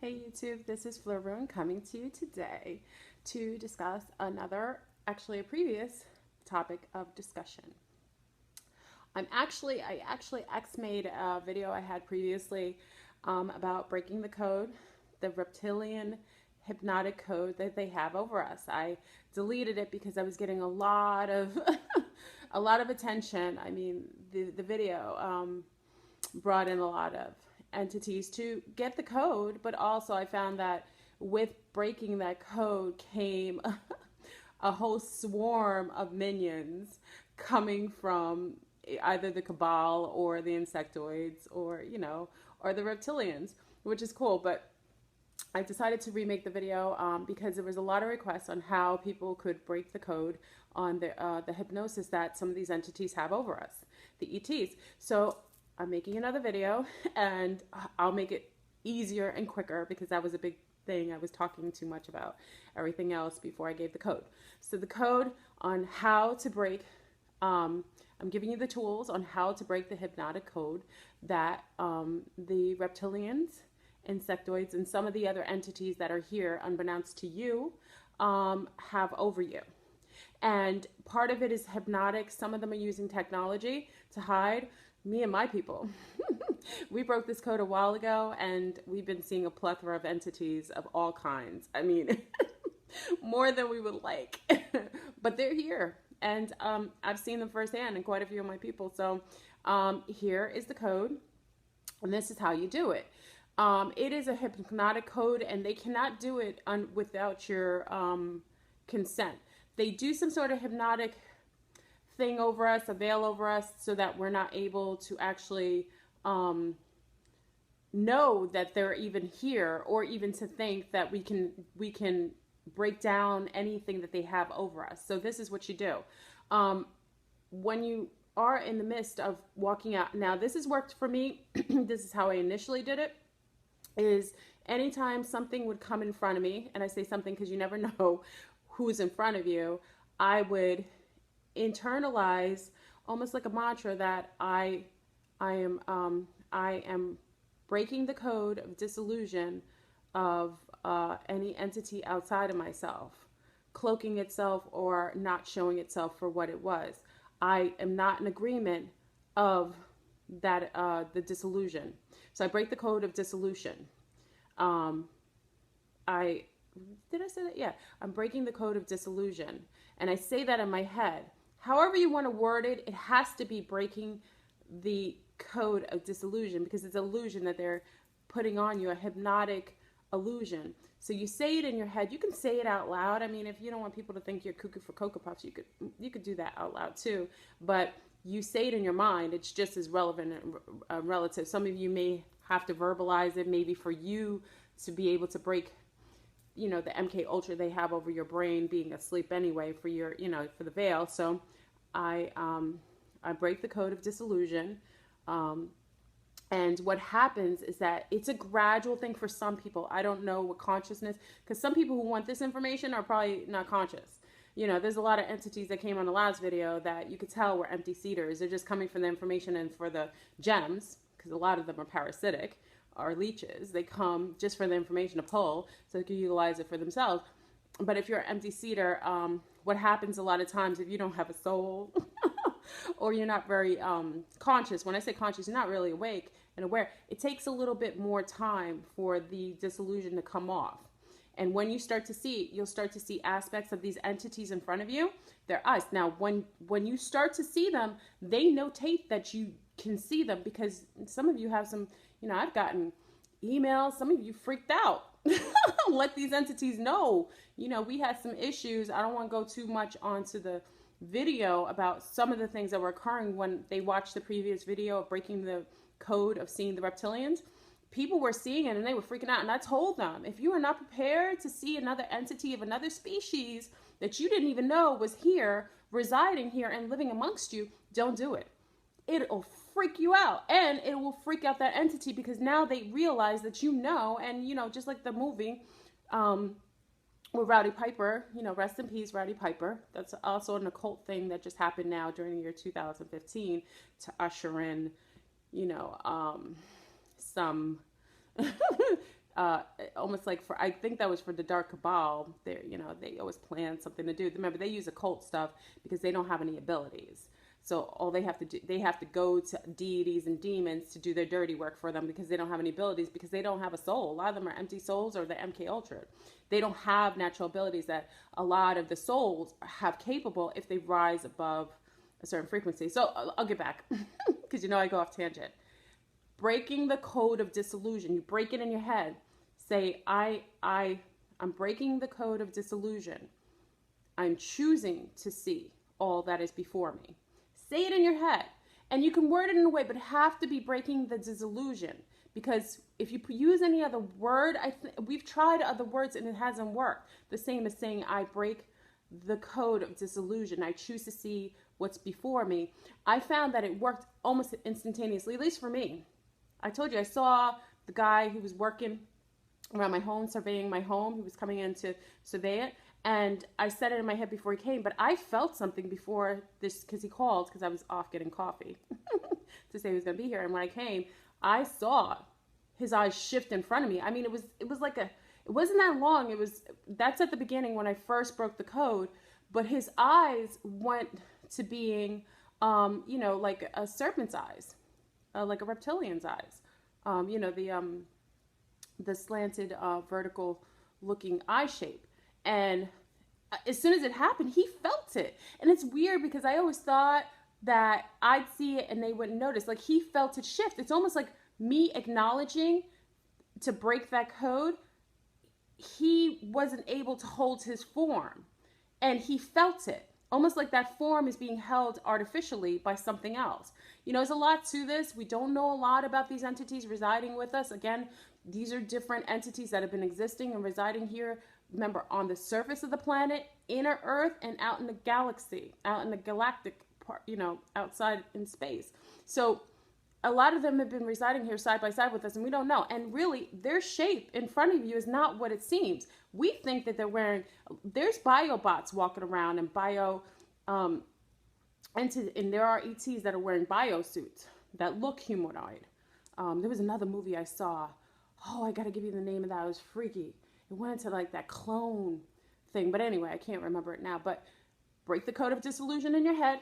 Hey YouTube, this is Florboon coming to you today to discuss a previous topic of discussion. I actually X-made a video I had previously about breaking the code, the reptilian hypnotic code that they have over us. I deleted it because I was getting a lot of a lot of attention. I mean, the video brought in a lot of entities to get the code, but also I found that with breaking that code came a whole swarm of minions coming from either the cabal or the insectoids or the reptilians, which is cool. But I decided to remake the video because there was a lot of requests on how people could break the code on the hypnosis that some of these entities have over us, the ETs. So I'm making another video, and I'll make it easier and quicker because that was a big thing. I was talking too much about everything else before I gave the code. So the code on how to break, I'm giving you the tools on how to break the hypnotic code that the reptilians, insectoids, and some of the other entities that are here, unbeknownst to you, have over you. And part of it is hypnotic. Some of them are using technology to hide. Me and my people, we broke this code a while ago, and we've been seeing a plethora of entities of all kinds. I mean, more than we would like, but they're here, and I've seen them firsthand in quite a few of my people. So here is the code, and this is how you do it. It is a hypnotic code, and they cannot do it without your consent. They do some sort of hypnotic thing over us, a veil over us, so that we're not able to actually know that they're even here, or even to think that we can break down anything that they have over us. So this is what you do. When you are in the midst of walking out, now this has worked for me. This is how I initially did it, is anytime something would come in front of me, and I say something because you never know who's in front of you, I would internalize almost like a mantra that I am breaking the code of disillusion of any entity outside of myself, cloaking itself or not showing itself for what it was. I am not in agreement of that the disillusion. So I break the code of dissolution. Did I say that? Yeah, I'm breaking the code of disillusion, and I say that in my head. However you want to word it, it has to be breaking the code of disillusion, because it's an illusion that they're putting on you, a hypnotic illusion. So you say it in your head. You can say it out loud. I mean, if you don't want people to think you're cuckoo for Cocoa Puffs, you could do that out loud too. But you say it in your mind. It's just as relevant and relative. Some of you may have to verbalize it, maybe for you to be able to break, the MK Ultra they have over your brain being asleep anyway for your, for the veil. So I break the code of disillusion. And what happens is that it's a gradual thing for some people. I don't know what consciousness, because some people who want this information are probably not conscious. There's a lot of entities that came on the last video that you could tell were empty seeders. They're just coming for the information and for the gems, because a lot of them are parasitic, are leeches. They come just for the information to pull so they can utilize it for themselves. But if you're an empty seeder, what happens a lot of times, if you don't have a soul or you're not very conscious, when I say conscious, you're not really awake and aware, it takes a little bit more time for the disillusion to come off. And when you start to see, you'll start to see aspects of these entities in front of you. They're us. Now, when you start to see them, they notate that you can see them, because some of you have some, I've gotten emails, some of you freaked out. Let these entities know, we had some issues. I don't want to go too much onto the video about some of the things that were occurring when they watched the previous video of breaking the code of seeing the reptilians. People were seeing it and they were freaking out. And I told them, if you are not prepared to see another entity of another species that you didn't even know was here, residing here and living amongst you, don't do it. It'll freak you out, and it will freak out that entity, because now they realize that and just like the movie with Rowdy Piper, rest in peace, Rowdy Piper. That's also an occult thing that just happened now during the year 2015 to usher in, some almost like for, I think that was for the Dark Cabal. They, you know, they always plan something to do. Remember, they use occult stuff because they don't have any abilities. So all they have to do, they have to go to deities and demons to do their dirty work for them because they don't have any abilities, because they don't have a soul. A lot of them are empty souls, or the MK Ultra. They don't have natural abilities that a lot of the souls have capable if they rise above a certain frequency. So I'll get back because you know I go off tangent. Breaking the code of disillusion. You break it in your head. Say, I'm breaking the code of disillusion. I'm choosing to see all that is before me. Say it in your head. And you can word it in a way, but have to be breaking the disillusion. Because if you use any other word, we've tried other words and it hasn't worked. The same as saying, I break the code of disillusion. I choose to see what's before me. I found that it worked almost instantaneously, at least for me. I told you, I saw the guy who was working around my home, surveying my home. He was coming in to survey it. And I said it in my head before he came, but I felt something before this, because he called, because I was off getting coffee to say he was going to be here. And when I came, I saw his eyes shift in front of me. I mean, it was like it wasn't that long. That's at the beginning when I first broke the code, but his eyes went to being, you know, like a serpent's eyes, like a reptilian's eyes. You know, the slanted, vertical looking eye shape. And as soon as it happened, he felt it. And it's weird because I always thought that I'd see it and they wouldn't notice. Like, he felt it shift. It's almost like me acknowledging to break that code. He wasn't able to hold his form, and he felt it. Almost like that form is being held artificially by something else. You know, there's a lot to this. We don't know a lot about these entities residing with us. Again, these are different entities that have been existing and residing here, remember, on the surface of the planet, inner Earth, and out in the galaxy, out in the galactic part, you know, outside in space. So a lot of them have been residing here side by side with us, and we don't know. And really, their shape in front of you is not what it seems. We think that they're wearing, there's biobots walking around and and there are ETs that are wearing biosuits that look humanoid. There was another movie I saw. Oh, I got to give you the name of that. It was freaky. It went into like that clone thing. But anyway, I can't remember it now. But break the code of disillusion in your head.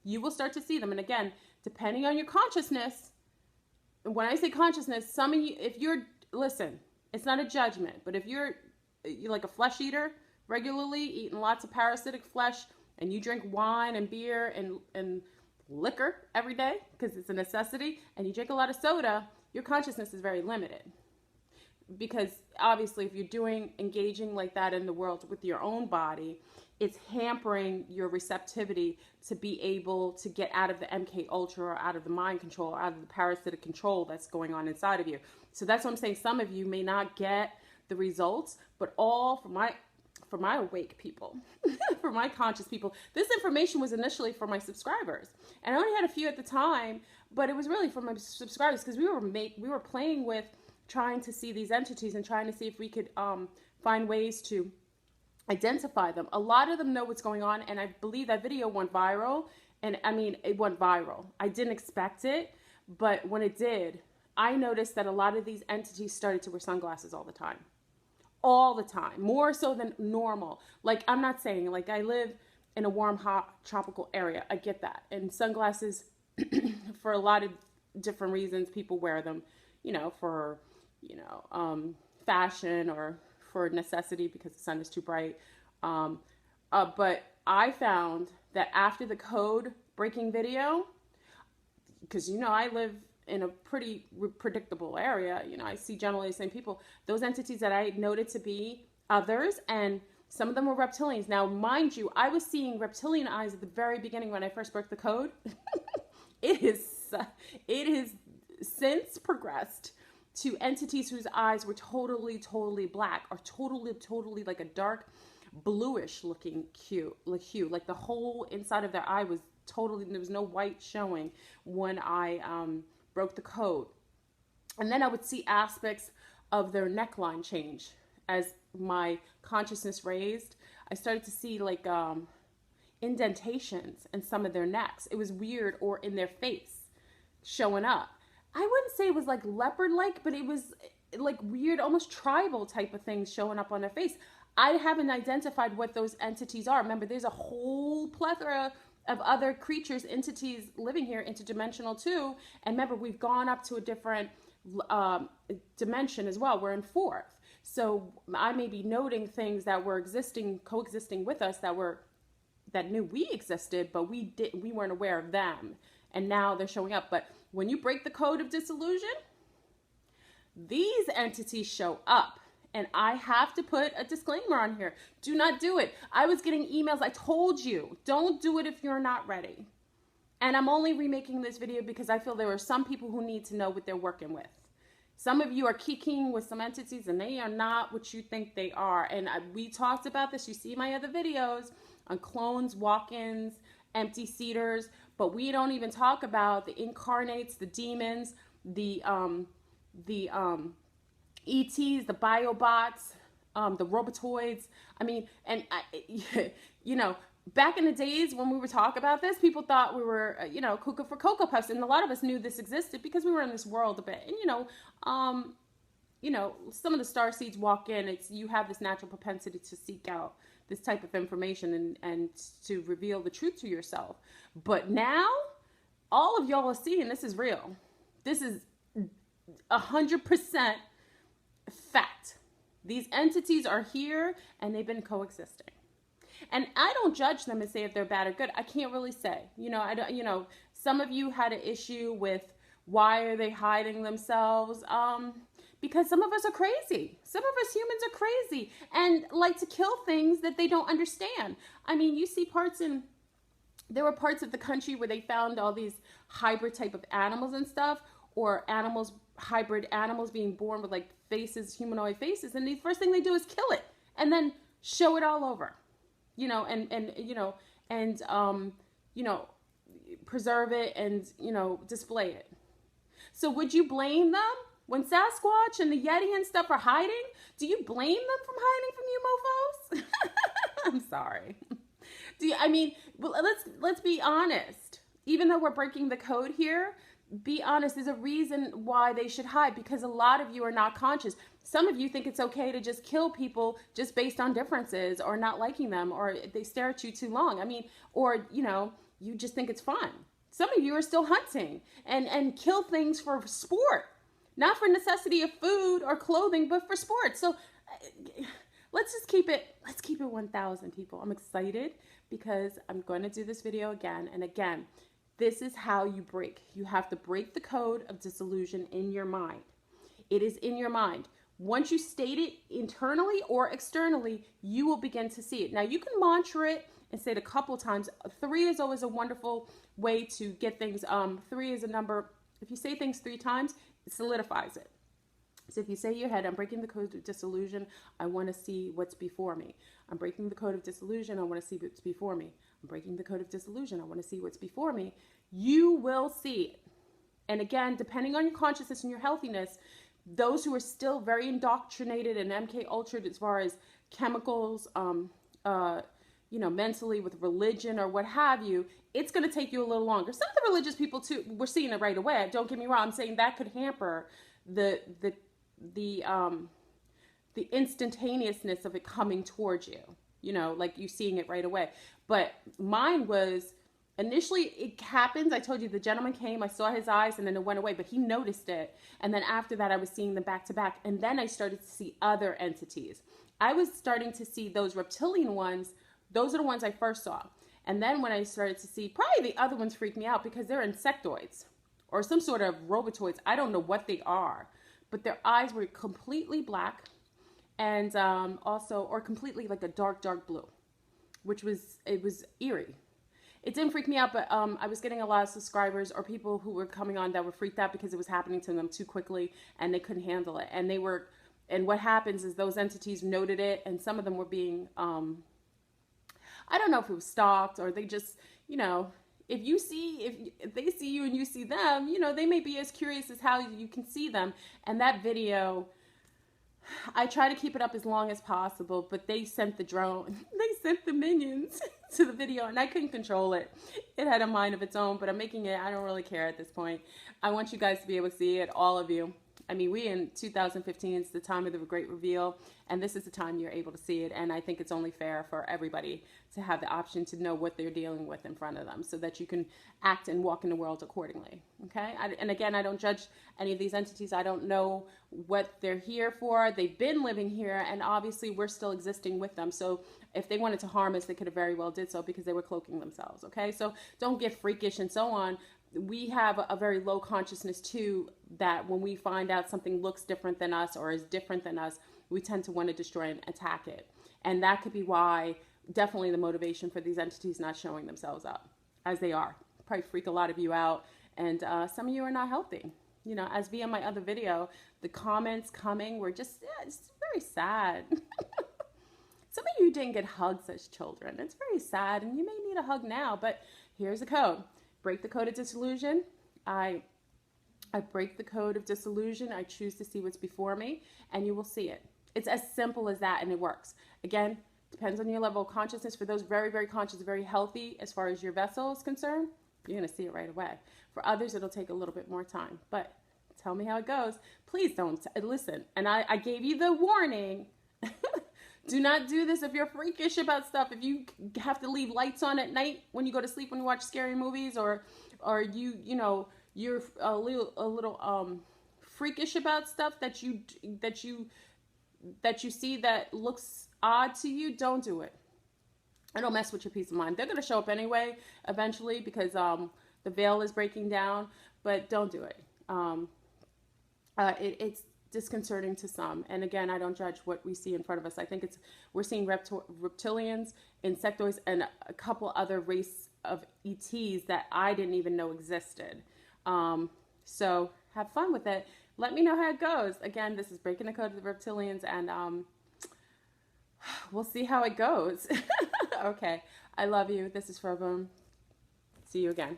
You will start to see them. And again, depending on your consciousness, when I say consciousness, some of you, listen, it's not a judgment. But if you're like a flesh eater, regularly eating lots of parasitic flesh, and you drink wine and beer and liquor every day because it's a necessity, and you drink a lot of soda, your consciousness is very limited. Because obviously if you're engaging like that in the world with your own body, it's hampering your receptivity to be able to get out of the MK Ultra, or out of the mind control, or out of the parasitic control that's going on inside of you. So that's what I'm saying. Some of you may not get the results, but all for my awake people, for my conscious people. This information was initially for my subscribers, and I only had a few at the time, but it was really for my subscribers because we were playing with trying to see these entities and trying to see if we could find ways to identify them. A lot of them know what's going on, and I believe that video went viral. And I mean, it went viral. I didn't expect it, but when it did, I noticed that a lot of these entities started to wear sunglasses all the time. All the time, more so than normal. Like, I'm not saying, like, I live in a warm, hot, tropical area. I get that. And sunglasses, for a lot of different reasons, people wear them, you know, for, fashion, or for necessity because the sun is too bright. But I found that after the code breaking video, because, I live in a pretty predictable area, I see generally the same people. Those entities that I noted to be others, and some of them were reptilians. Now, mind you, I was seeing reptilian eyes at the very beginning when I first broke the code. It has since progressed to entities whose eyes were totally black, or totally like a dark bluish looking hue. Like the whole inside of their eye was totally, there was no white showing when I broke the code. And then I would see aspects of their neckline change as my consciousness raised. I started to see like indentations in some of their necks. It was weird, or in their face showing up. I wouldn't say it was like leopard-like, but it was like weird, almost tribal type of things showing up on their face. I haven't identified what those entities are. Remember, there's a whole plethora of other creatures, entities living here, interdimensional too. And remember, we've gone up to a different dimension as well. We're in fourth. So I may be noting things that were coexisting with us that knew we existed, but we weren't aware of them. And now they're showing up. But when you break the code of disillusion, these entities show up. And I have to put a disclaimer on here. Do not do it. I was getting emails. I told you, don't do it if you're not ready. And I'm only remaking this video because I feel there are some people who need to know what they're working with. Some of you are kikiing with some entities and they are not what you think they are. And we talked about this. You see my other videos on clones, walk-ins, empty seaters. But we don't even talk about the incarnates, the demons, the ETs, the biobots, the robotoids. I mean, and you know, back in the days when we were talking about this, people thought we were, cuckoo for Cocoa Puffs. And a lot of us knew this existed because we were in this world a bit. And, some of the starseeds walk in, you have this natural propensity to seek out this type of information and to reveal the truth to yourself. But now, all of y'all are seeing this is real. This is 100% fact. These entities are here and they've been coexisting. And I don't judge them and say if they're bad or good. I can't really say. Some of you had an issue with why are they hiding themselves? Because some of us are crazy. Some of us humans are crazy and like to kill things that they don't understand. I mean, you see there were parts of the country where they found all these hybrid type of animals and stuff, or hybrid animals being born with like faces, humanoid faces. And the first thing they do is kill it and then show it all over, preserve it and, display it. So would you blame them when Sasquatch and the Yeti and stuff are hiding? Do you blame them from hiding from you mofos? I'm sorry. Let's be honest. Even though we're breaking the code here, be honest. There's a reason why they should hide, because a lot of you are not conscious. Some of you think it's okay to just kill people just based on differences or not liking them, or they stare at you too long. You just think it's fun. Some of you are still hunting and kill things for sport, not for necessity of food or clothing, but for sport. So let's keep it 1,000 people. I'm excited because I'm going to do this video again and again. This is how you break. You have to break the code of disillusion in your mind. It is in your mind. Once you state it internally or externally, you will begin to see it. Now, you can mantra it and say it a couple times. 3 is always a wonderful way to get things. 3 is a number. If you say things 3 times, it solidifies it. So if you say in your head, I'm breaking the code of disillusion, I want to see what's before me. I'm breaking the code of disillusion, I want to see what's before me. I'm breaking the code of disillusion, I want to see what's before me. You will see it. And again, depending on your consciousness and your healthiness, those who are still very indoctrinated and MK Ultra as far as chemicals, mentally with religion or what have you, it's going to take you a little longer. Some of the religious people too, we're seeing it right away. Don't get me wrong. I'm saying that could hamper the instantaneousness of it coming towards you, like you seeing it right away. But mine was, initially it happens. I told you the gentleman came, I saw his eyes, and then it went away, but he noticed it. And then after that, I was seeing them back to back. And then I started to see other entities. I was starting to see those reptilian ones. Those are the ones I first saw. And then when I started to see, probably the other ones freaked me out because they're insectoids or some sort of robotoids. I don't know what they are, but their eyes were completely black and or completely like a dark, dark blue, it was eerie. It didn't freak me out, but I was getting a lot of subscribers or people who were coming on that were freaked out because it was happening to them too quickly and they couldn't handle it. And what happens is those entities noted it, and some of them were being, I don't know if it was stalked or they just, if they see you and you see them, they may be as curious as how you can see them. And that video, I try to keep it up as long as possible, but they sent the drone, they sent the minions to the video and I couldn't control it. It had a mind of its own, but I'm making it, I don't really care at this point. I want you guys to be able to see it, all of you. I mean, we in 2015, it's the time of the great reveal, and this is the time you're able to see it. And I think it's only fair for everybody to have the option to know what they're dealing with in front of them so that you can act and walk in the world accordingly. Okay? And again, I don't judge any of these entities. I don't know what they're here for. They've been living here, and obviously we're still existing with them. So if they wanted to harm us, they could have very well did so because they were cloaking themselves. Okay? So don't get freakish and so on. We have a very low consciousness too, that when we find out something looks different than us or is different than us, we tend to want to destroy and attack it. And that could be why definitely the motivation for these entities not showing themselves up as they are. Probably freak a lot of you out, and some of you are not helping. You know, as via my other video, the comments coming were just, it's very sad. Some of you didn't get hugs as children. It's very sad, and you may need a hug now, but here's the code. Break the code of disillusion. I break the code of disillusion. I choose to see what's before me, and you will see it. It's as simple as that, and it works. Again, depends on your level of consciousness. For those very, very conscious, very healthy as far as your vessel is concerned, you're going to see it right away. For others, it'll take a little bit more time, but tell me how it goes. Please don't listen. And I gave you the warning. Do not do this if you're freakish about stuff. If you have to leave lights on at night when you go to sleep when you watch scary movies, or you know you're a little freakish about stuff that you see that looks odd to you, don't do it. It'll mess with your peace of mind. They're gonna show up anyway eventually because the veil is breaking down, but don't do it. It's disconcerting to some, and again, I don't judge what we see in front of us. I think we're seeing reptilians, insectoids, and a couple other race of ETs that I didn't even know existed. So have fun with it. Let me know how it goes. Again, this is Breaking the Code of the Reptilians, and we'll see how it goes. Okay, I love you. This is Froboom. See you again.